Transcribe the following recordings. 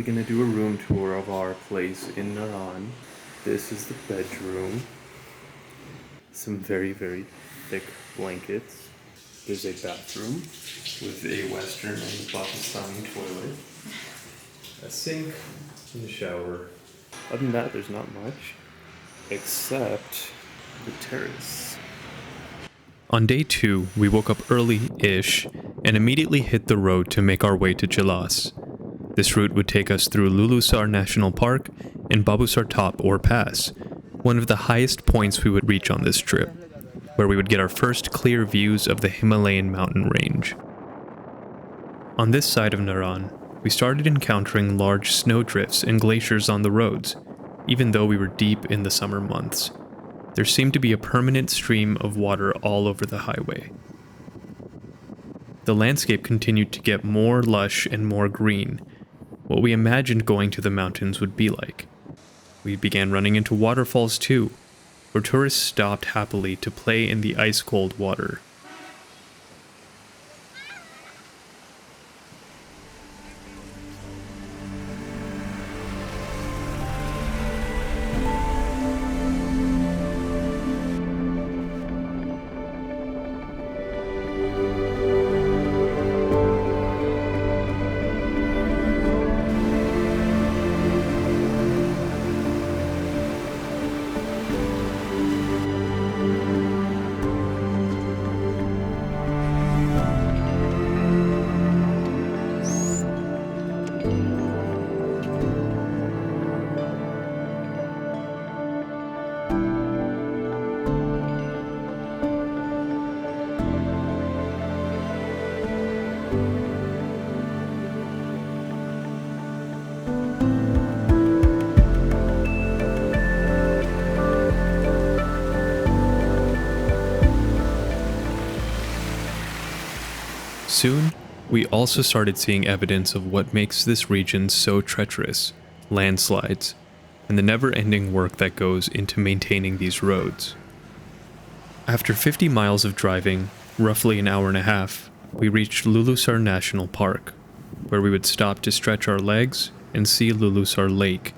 quickly gonna do a room tour of our place in Naran. This is the bedroom. Some very, very thick blankets. There's a bathroom with a Western and Pakistani toilet. A sink and a shower. Other than that, there's not much. Except the terrace. On day 2, we woke up early-ish and immediately hit the road to make our way to Chilas. This route would take us through Lulusar National Park and Babusar Top or Pass, one of the highest points we would reach on this trip, where we would get our first clear views of the Himalayan mountain range. On this side of Naran, we started encountering large snowdrifts and glaciers on the roads, even though we were deep in the summer months. There seemed to be a permanent stream of water all over the highway. The landscape continued to get more lush and more green, what we imagined going to the mountains would be like. We began running into waterfalls too, where tourists stopped happily to play in the ice-cold water. Soon, we also started seeing evidence of what makes this region so treacherous, landslides, and the never-ending work that goes into maintaining these roads. After 50 miles of driving, roughly an hour and a half, we reached Lulusar National Park, where we would stop to stretch our legs and see Lulusar Lake,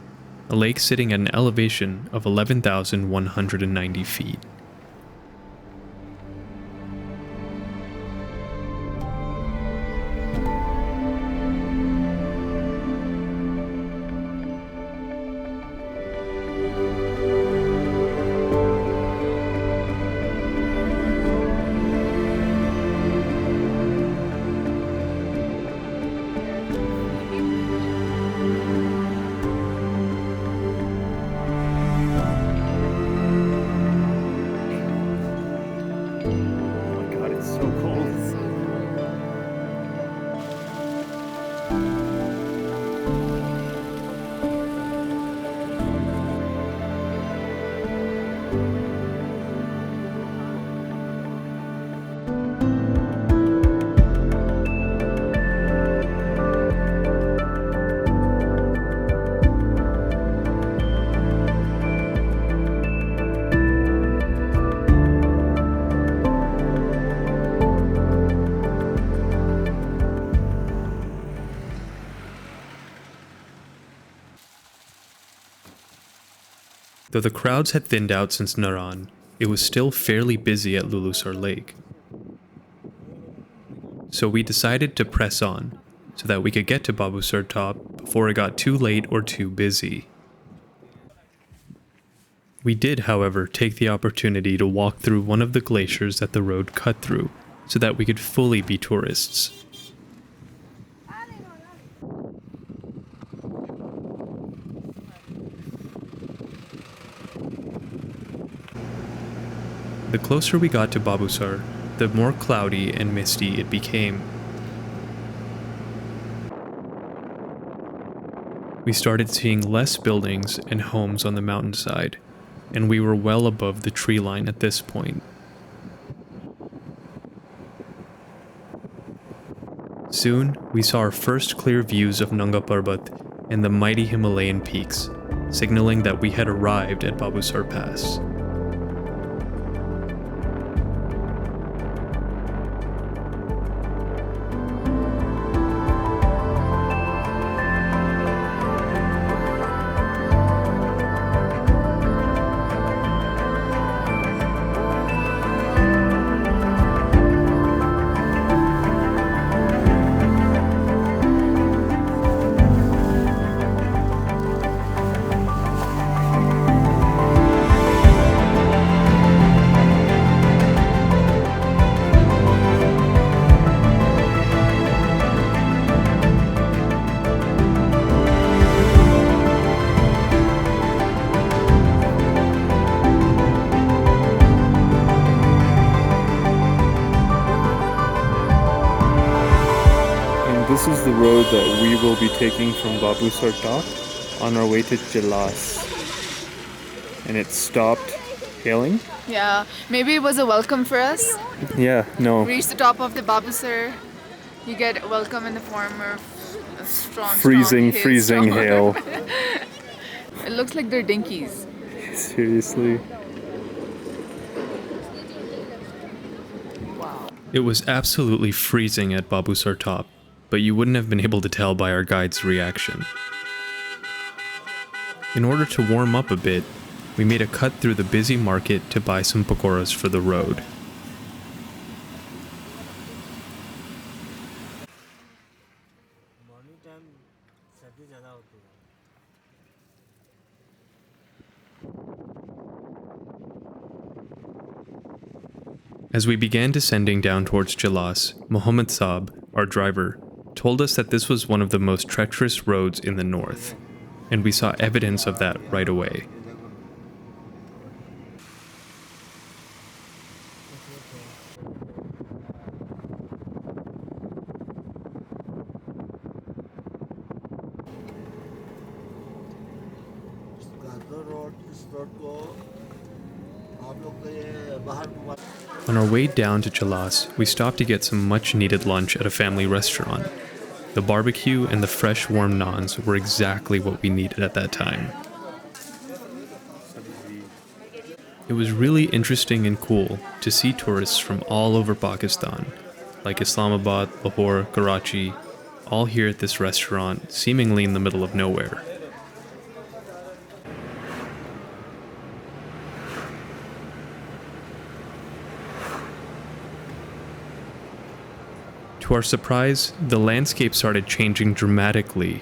a lake sitting at an elevation of 11,190 feet. Though the crowds had thinned out since Naran, it was still fairly busy at Lulusar Lake. So we decided to press on, so that we could get to Babusar Top before it got too late or too busy. We did, however, take the opportunity to walk through one of the glaciers that the road cut through, so that we could fully be tourists. The closer we got to Babusar, the more cloudy and misty it became. We started seeing less buildings and homes on the mountainside, and we were well above the tree line at this point. Soon, we saw our first clear views of Nanga Parbat and the mighty Himalayan peaks, signaling that we had arrived at Babusar Pass. This is the road that we will be taking from Babusar Top on our way to Chilas. And it stopped hailing? Yeah, maybe it was a welcome for us. Yeah, no. Reach the top of the Babusar, you get welcome in the form of a strong Freezing hailstorm. hail. It looks like they're dinkies. Seriously. Wow. It was absolutely freezing at Babusar Top, but you wouldn't have been able to tell by our guide's reaction. In order to warm up a bit, we made a cut through the busy market to buy some pakoras for the road. As we began descending down towards Chilas, Mohammed Saab, our driver, told us that this was one of the most treacherous roads in the north, and we saw evidence of that right away. On our way down to Chilas, we stopped to get some much-needed lunch at a family restaurant. The barbecue and the fresh warm naans were exactly what we needed at that time. It was really interesting and cool to see tourists from all over Pakistan, like Islamabad, Lahore, Karachi, all here at this restaurant, seemingly in the middle of nowhere. To our surprise, the landscape started changing dramatically.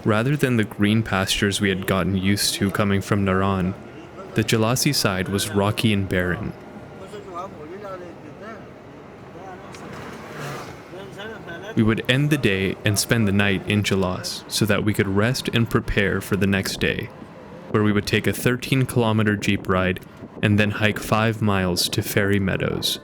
Rather than the green pastures we had gotten used to coming from Naran, the Jalasi side was rocky and barren. We would end the day and spend the night in Chilas so that we could rest and prepare for the next day, where we would take a 13-kilometer jeep ride and then hike 5 miles to Fairy Meadows.